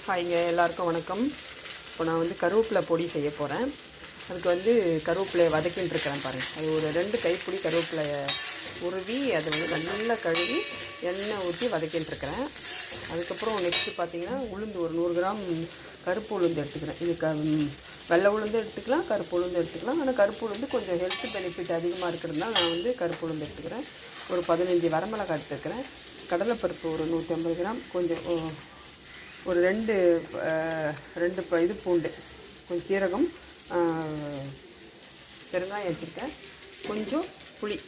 ஹாய்ங்க, எல்லாருக்கும் வணக்கம். இப்போ நான் வந்து கருவேப்பிலை பொடி செய்ய போகிறேன். அதுக்கு வந்து கருவேப்பிலையை வதக்கின்னு இருக்கிறேன் பாருங்கள். அது ஒரு 2 கைப்பிடி கருவேப்பிலையை உருவி அதை வந்து நல்லா கழுவி எண்ணெய் ஊற்றி வதக்கின்னு இருக்கிறேன். அதுக்கப்புறம் நெக்ஸ்ட்டு பார்த்திங்கன்னா உளுந்து ஒரு 100 கிராம் கருப்பு உளுந்து எடுத்துக்கிறேன். இது வெள்ளை உளுந்து எடுத்துக்கலாம், கருப்பு உளுந்து எடுத்துக்கலாம். ஆனால் கருப்பு உளுந்து கொஞ்சம் ஹெல்த் பெனிஃபிட் அதிகமாக இருக்கிறதுனால நான் வந்து கருப்பு உளுந்து எடுத்துக்கிறேன். ஒரு 15 வரமிளகாய் எடுத்துக்கிறேன். கடலைப்பருப்பு ஒரு 150 கிராம், கொஞ்சம் ஒரு 2 இது பூண்டு, கொஞ்சம் சீரகம், பெருங்காயம் வச்சுருக்கேன். கொஞ்சம் புளி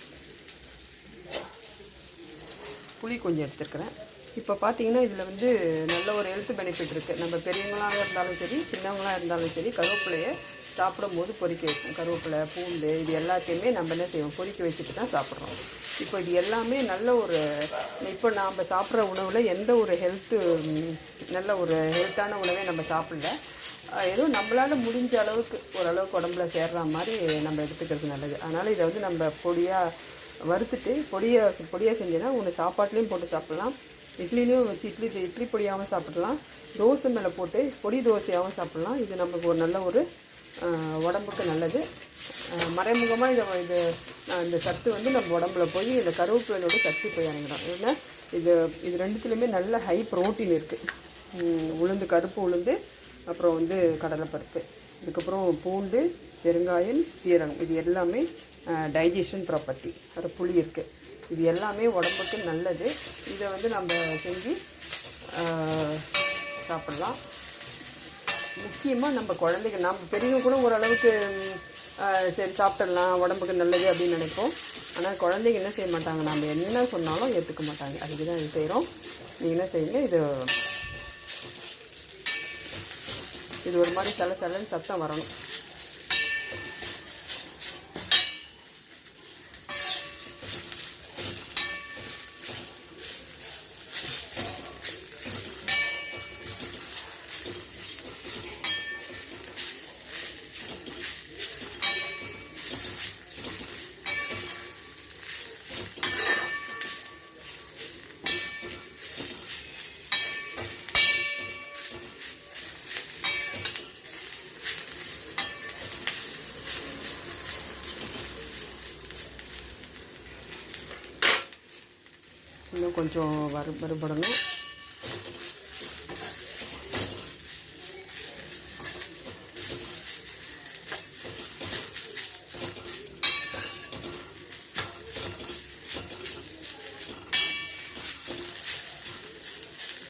கொஞ்சம் எடுத்துருக்கிறேன். இப்போ பார்த்தீங்கன்னா இதில் வந்து நல்ல ஒரு ஹெல்த் பெனிஃபிட் இருக்குது. நம்ம பெரியவங்களாக இருந்தாலும் சரி, சின்னவங்களாக இருந்தாலும் சரி, கருவேப்பிலையை சாப்பிடும் போது பொரிக்க வைக்கும். கருவேப்பிலை, பூண்டு இது எல்லாத்தையுமே நம்ம என்ன செய்வோம், பொரிக்க வச்சுட்டு தான் சாப்பிட்றோம். இப்போ இது எல்லாமே நல்ல ஒரு, இப்போ நாம் சாப்பிட்ற உணவில் எந்த ஒரு நல்ல ஒரு ஹெல்த்தான உணவே நம்ம சாப்பிடல. ஏதோ நம்மளால் முடிஞ்ச அளவுக்கு ஓரளவுக்கு உடம்புல சேர்ற மாதிரி நம்ம எடுத்துக்கிறது நல்லது. அதனால் இதை வந்து நம்ம பொடியாக வறுத்துட்டு பொடியாக செஞ்சோன்னா ஒன்று சாப்பாட்லேயும் போட்டு சாப்பிட்லாம், இட்லிலையும் வச்சு இட்லி பொடியாகவும் சாப்பிட்லாம், தோசை மேலே போட்டு பொடி தோசையாகவும் சாப்பிட்லாம். இது நமக்கு ஒரு நல்ல ஒரு உடம்புக்கு நல்லது. மறைமுகமாக இந்த சத்து வந்து நம்ம உடம்புல போய் இந்த கருவேப்பிலையோட சத்து போய் இறங்கிடும். ஏன்னா இது ரெண்டுத்துலேயுமே நல்ல ஹை ப்ரோட்டீன் இருக்குது. கருப்பு உளுந்து, அப்புறம் வந்து கடலைப்பருப்பு, இதுக்கப்புறம் பூண்டு, பெருங்காயம், சீரகம், இது எல்லாமே டைஜஷன் ப்ராப்பர்ட்டி. அது புளி இருக்குது. இது எல்லாமே உடம்புக்கு நல்லது. இதை வந்து நம்ம செஞ்சு சாப்பிட்லாம். முக்கியமாக நம்ம குழந்தைங்க, நம்ம பெரியவங்க கூட ஓரளவுக்கு சரி சாப்பிட்றலாம், உடம்புக்கு நல்லது அப்படின்னு நினைப்போம். ஆனால் குழந்தைங்க என்ன செய்ய மாட்டாங்க, நம்ம என்ன சொன்னாலும் ஏற்றுக்க மாட்டாங்க. அதுக்கு தான் இது செய்கிறோம். நீங்கள் என்ன செய்யுங்க, இது ஒரு மாதிரி சலன்னு சத்தம் வரணும். இன்னும் கொஞ்சம் வறுபடணும்.